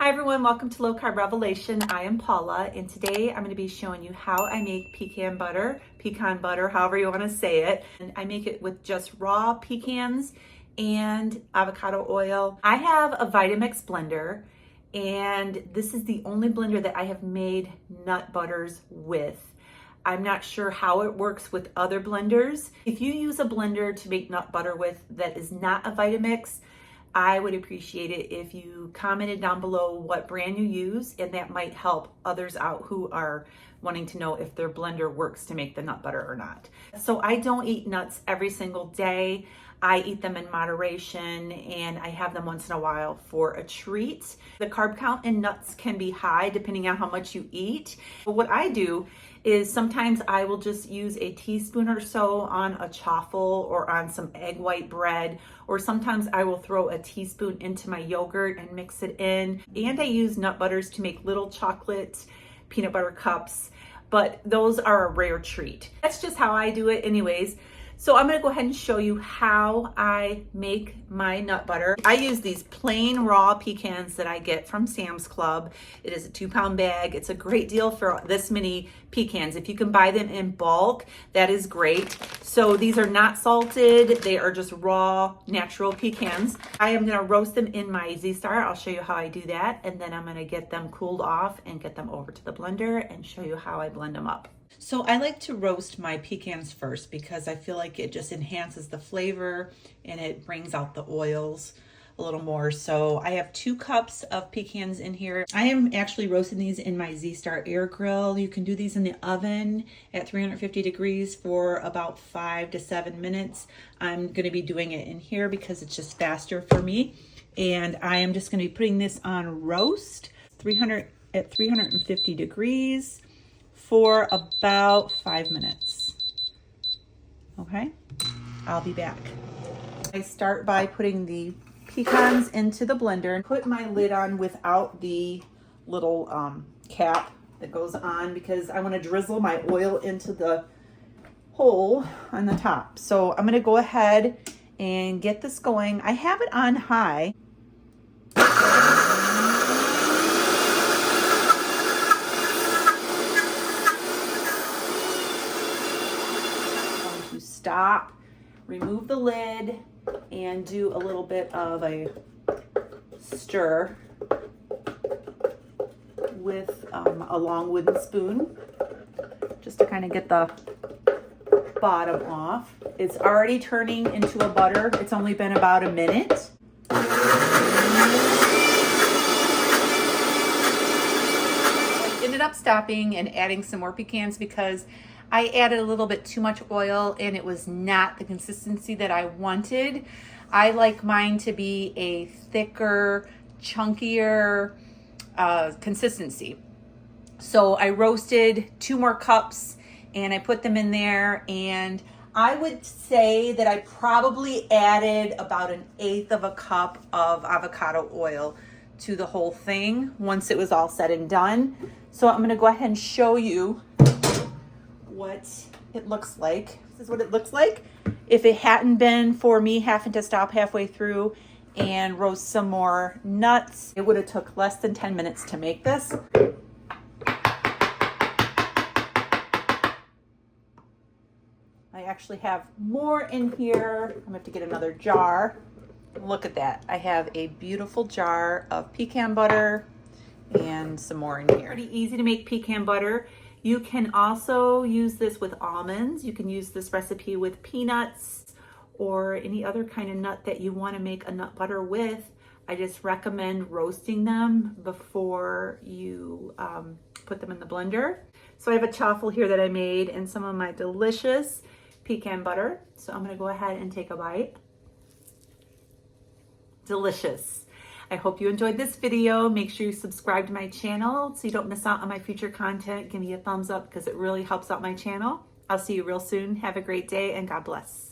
Hi everyone, welcome to Low Carb Revelation. I am Paula, and today I'm going to be showing you how I make pecan butter, however you want to say it. And I make it with just raw pecans and avocado oil. I have a Vitamix blender, and this is the only blender that I have made nut butters with. I'm not sure how it works with other blenders. If you use a blender to make nut butter with that is not a Vitamix, I would appreciate it if you commented down below what brand you use, and that might help others out who are wanting to know if their blender works to make the nut butter or not. So I don't eat nuts every single day. I eat them in moderation, and I have them once in a while for a treat. The carb count in nuts can be high depending on how much you eat. But what I do is sometimes I will just use a teaspoon or so on a chaffle or on some egg white bread, or sometimes I will throw a teaspoon into my yogurt and mix it in. And I use nut butters to make little chocolate peanut butter cups, but those are a rare treat. That's just how I do it anyways. So I'm gonna go ahead and show you how I make my nut butter. I use these plain raw pecans that I get from Sam's Club. It is a 2-pound bag. It's a great deal for this many pecans. If you can buy them in bulk, that is great. So these are not salted. They are just raw, natural pecans. I am gonna roast them in my Z-Star. I'll show you how I do that. And then I'm gonna get them cooled off and get them over to the blender and show you how I blend them up. So I like to roast my pecans first because I feel like it just enhances the flavor and it brings out the oils a little more. So I have 2 cups of pecans in here. I am actually roasting these in my Z-Star air grill. You can do these in the oven at 350 degrees for about 5 to 7 minutes. I'm going to be doing it in here because it's just faster for me. And I am just going to be putting this on roast at 350 degrees. For about 5 minutes. Okay, I'll be back. I start by putting the pecans into the blender and put my lid on without the little cap that goes on because I want to drizzle my oil into the hole on the top. So I'm going to go ahead and get this going. I have it on high. Stop, remove the lid, and do a little bit of a stir with a long wooden spoon just to kind of get the bottom off. It's already turning into a butter. It's only been about a minute. I ended up stopping and adding some more pecans because I added a little bit too much oil and it was not the consistency that I wanted. I like mine to be a thicker, chunkier consistency. So I roasted 2 more cups and I put them in there, and I would say that I probably added about 1/8 of a cup of avocado oil to the whole thing once it was all said and done. So I'm gonna go ahead and show you what it looks like. This is what it looks like if it hadn't been for me having to stop halfway through and roast some more nuts. It would have took less than 10 minutes to make this. I actually have more in here. I'm gonna have to get another jar. Look at that. I have a beautiful jar of pecan butter and some more in here. Pretty easy to make pecan butter. You can also use this with almonds. You can use this recipe with peanuts or any other kind of nut that you want to make a nut butter with. I just recommend roasting them before you put them in the blender. So I have a chaffle here that I made and some of my delicious pecan butter. So I'm going to go ahead and take a bite. Delicious. I hope you enjoyed this video. Make sure you subscribe to my channel so you don't miss out on my future content. Give me a thumbs up because it really helps out my channel. I'll see you real soon. Have a great day and God bless.